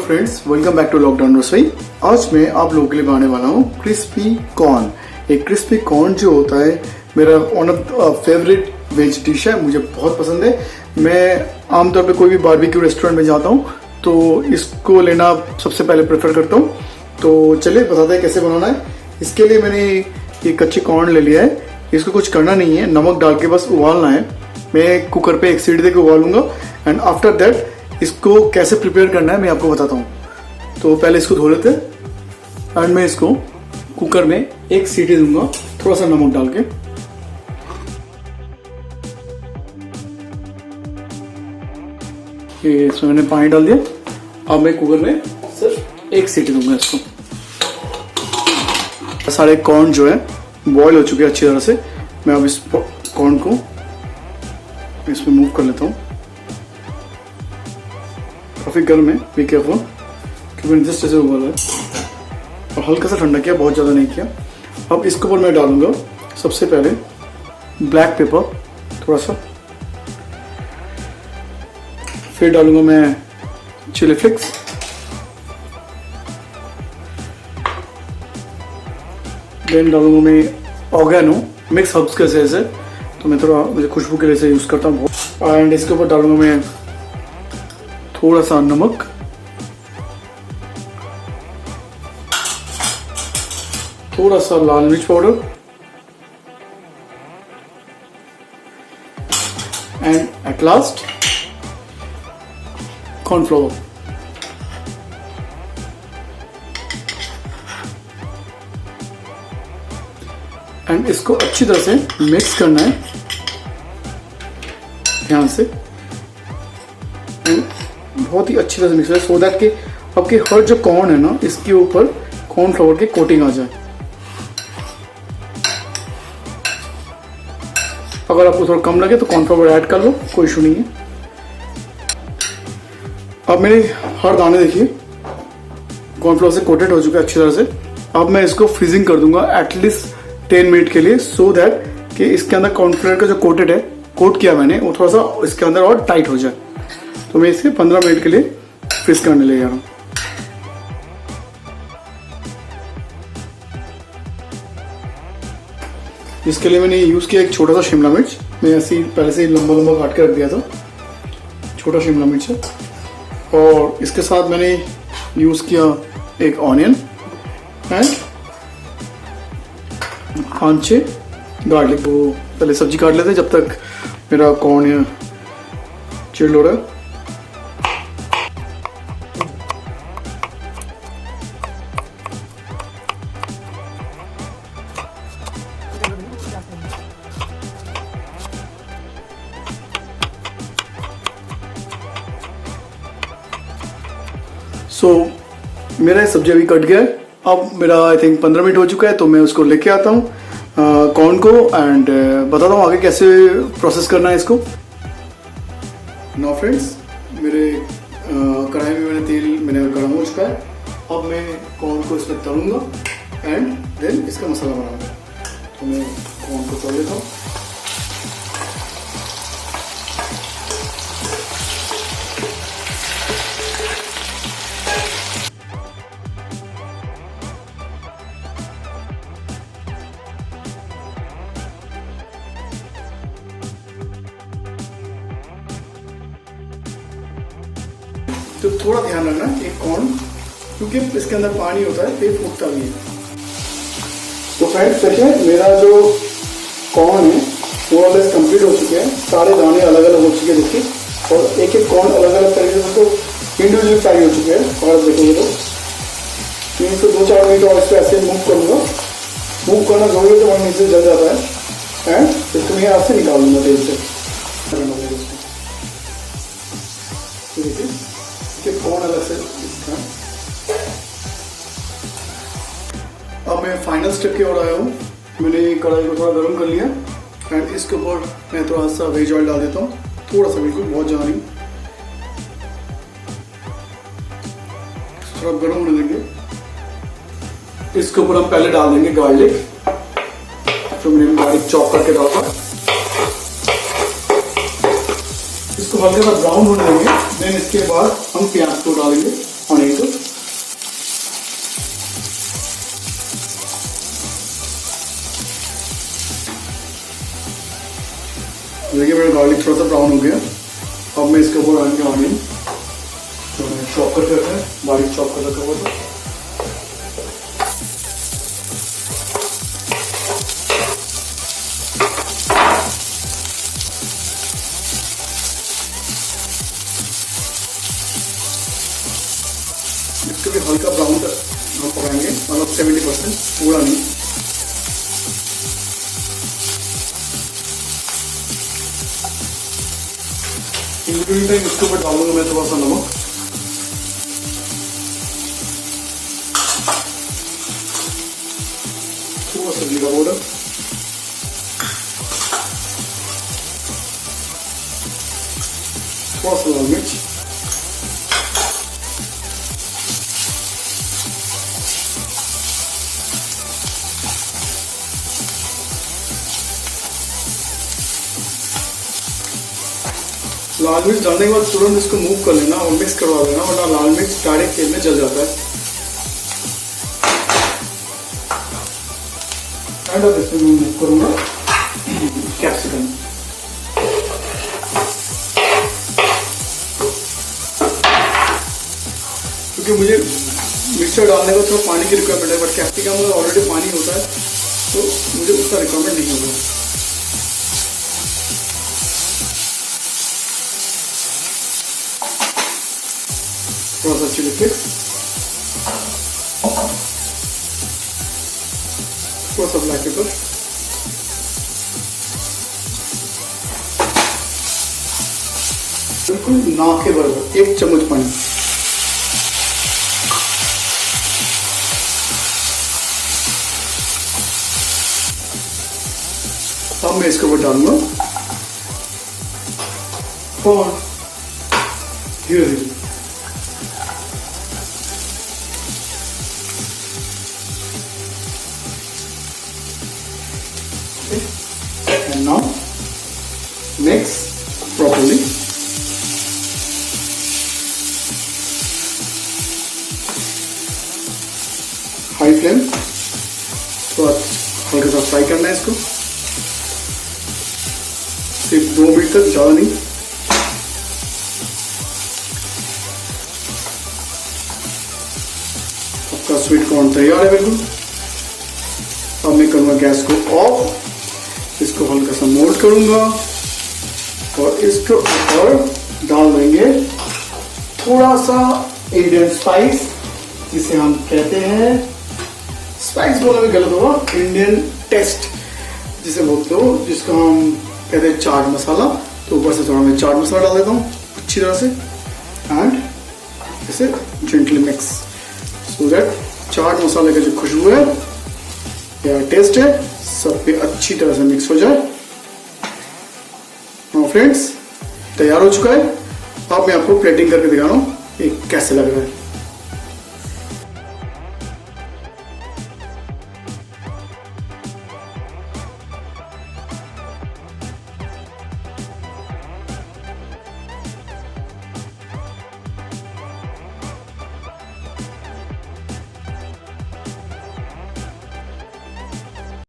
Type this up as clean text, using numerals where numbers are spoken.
Friends, welcome back to lockdown रसोई। आज मैं आप लोगों के लिए बनाने वाला हूँ क्रिस्पी कॉर्न। एक क्रिस्पी कॉर्न जो होता है मेरा one of favourite veg dish है, मुझे बहुत पसंद है। मैं आमतौर पे कोई भी बारबेक्यू रेस्टोरेंट में जाता हूँ तो इसको लेना सबसे पहले प्रेफर करता हूँ। तो चलिए बताते हैं कैसे बनाना है। इसके लिए मैंने ये कच्चे कॉर्न ले लिया है। इसको कुछ करना नहीं है, नमक डाल के बस उबालना है। मैं कुकर पे एक सीटी दे के उबालूंगा एंड आफ्टर दैट इसको कैसे प्रिपेयर करना है मैं आपको बताता हूँ। तो पहले इसको धो लेते हैं एंड मैं इसको कुकर में एक सीटी दूंगा थोड़ा सा नमक डाल के। ये इसमें मैंने पानी डाल दिया। अब मैं कुकर में सिर्फ एक सीटी दूंगा इसको। सारे कॉर्न जो है बॉईल हो चुके हैं अच्छी तरह से। मैं अब इस कॉर्न को इसमें मूव कर लेता हूँ। काफ़ी गर्म है, बी केयरफुल, क्योंकि जिस तरह से उबाला है और हल्का सा ठंडा किया, बहुत ज़्यादा नहीं किया। अब इसके ऊपर मैं डालूंगा सबसे पहले ब्लैक पेपर थोड़ा सा, फिर डालूंगा मैं चिली फ्लेक्स, देन डालूंगा मैं ऑर्गेनो। मिक्स हर्ब्स के जैसे, तो मैं थोड़ा मुझे खुशबू के लिए से यूज़ करता हूँ। एंड इसके ऊपर डालूंगा मैं थोड़ा सा नमक, थोड़ा सा लाल मिर्च powder and at last cornflour. And इसको अच्छी तरह से मिक्स करना है ध्यान से, एंड बहुत ही अच्छी तरह से मिक्स है सो दैट कि आपके हर जो कॉर्न है ना इसके ऊपर कॉर्नफ्लोर की कोटिंग आ जाए। अगर आपको थोड़ा कम लगे तो कॉर्नफ्लोर ऐड कर लो, कोई इशू नहीं है। अब मेरे हर दाने देखिए कॉर्नफ्लोर से कोटेड हो चुके हैं अच्छी तरह से। अब मैं इसको फ्रीजिंग कर दूंगा एटलीस्ट 10 मिनट के लिए, सो दैट कि इसके अंदर कॉर्नफ्लोर का जो कोट किया मैंने वो थोड़ा सा इसके अंदर और टाइट हो जाए। तो मैं इसे 15 मिनट के लिए फ्रीज करने ले जा रहा हूँ। इसके लिए मैंने यूज़ किया एक छोटा सा शिमला मिर्च। मैं ऐसे ही पहले से ही लंबा लंबा काट के रख दिया था, छोटा शिमला मिर्च है। और इसके साथ मैंने यूज़ किया एक ऑनियन एंड 5-6 गार्लिक। वो पहले सब्जी काट लेते जब तक मेरा कॉर्न चिल्ड हो रहा है। मेरा ये सब्जी अभी कट गया है। अब मेरा आई थिंक 15 मिनट हो चुका है, तो मैं उसको लेके आता हूँ कॉर्न को एंड बताता हूँ आगे कैसे प्रोसेस करना है इसको। नाउ फ्रेंड्स, मेरे कढ़ाई में मैंने गर्म हो चुका है। अब मैं कॉर्न को इसमें तलूंगा एंड देन इसका मसाला बनाऊंगा। तो मैं कॉर्न को तल लेता हूँ। तो थोड़ा ध्यान रखना कि कॉर्न, क्योंकि इसके अंदर पानी होता है तो फूटता भी है। तो फ्रेंड्स देखिए, मेरा जो कॉर्न है वो ऑलरेडी कंप्लीट हो चुके हैं। सारे दाने अलग अलग हो चुके हैं देखिए, और एक एक कॉर्न अलग अलग तरीके से तो इंडिविजुअल फ्राई हो चुके हैं। और देखोगे तो 3 से 2-4 मिनट और इसको ऐसे मूव करूँगा। मूव करना जरूरी है, तो वहाँ नीचे जल जाता है। एंड इसको मैं हाथ से निकाल दूंगा तेल से। कॉर्न अलग से। अब मैं फाइनल स्टेप की ओर आया हूँ। मैंने कढ़ाई को थोड़ा गर्म कर लिया एंड इसके ऊपर मैं थोड़ा सा वेज ऑयल डाल देता हूँ, थोड़ा सा, बिल्कुल बहुत ज़्यादा नहीं। थोड़ा गर्म होने देंगे। इसके ऊपर हम पहले डाल देंगे गार्लिक, जो मैंने गार्लिक चॉप करके डाला। इसको हल्का सा ब्राउन होने देंगे। देन इसके बाद हम प्याज को डालेंगे। on it. देखिए मेरा गार्लिक थोड़ा सा ब्राउन हो गया। अब मैं इसके ऊपर डालेंगे ऑनियन, तो मैं चॉप करके रखा है, बारीक चॉप कर रखा हुआ था। इसको भी हल्का ब्राउन तक हम पकाएंगे, मतलब 70%, पूरा नहीं। इंग्रेडिएंट इसके ऊपर डालूंगा मैं थोड़ा सा नमक, थोड़ा सा जीरा पाउडर, थोड़ा सा लाल मिर्च, लाल मिर्च डालने के बाद तुरंत इसको मूव कर लेना और मिक्स करवा देना, वरना लाल मिर्च डायरेक्ट तेल में जल जाता है। एंड अब इसमें मैं मूव करूंगा कैप्सिकम। क्योंकि मुझे मिक्सचर डालने का थोड़ा पानी की रिक्वायरमेंट है, बट कैप्सिकम में ऑलरेडी पानी होता है तो मुझे उसका रिक्वायरमेंट नहीं होगा। थोड़ा सा चिली फ्लेक्स, थोड़ा सा ब्लैक पेपर, बिल्कुल ना के बराबर 1 चम्मच पानी। अब मैं इसके ऊपर डालूंगा कॉर्न धीरे धीरे। And now mix properly. High flame, थोड़ा हल्का सा फ्राई करना है इसको, सिर्फ 2 मिनट तक, ज्यादा नहीं। आपका स्वीट कॉर्न तैयार है बिल्कुल। अब मैं करूंगा गैस को ऑफ, इसको हल्का सा मोल्ड करूंगा और इसके ऊपर डाल देंगे थोड़ा सा इंडियन स्पाइस, जिसे हम कहते हैं, स्पाइस बोलना भी गलत होगा, इंडियन टेस्ट जिसे बोलते हो, जिसको हम कहते हैं चाट मसाला। तो ऊपर से थोड़ा मैं चाट मसाला डाल देता हूँ अच्छी तरह से, एंड इसे जेंटली मिक्स, सो दैट चाट मसाले का जो खुशबू है या टेस्ट है सब पे अच्छी तरह से मिक्स हो जाए। फ्रेंड्स, तैयार हो चुका है। अब मैं आपको प्लेटिंग करके दिखा रहा हूँ ये कैसे लग रहा है।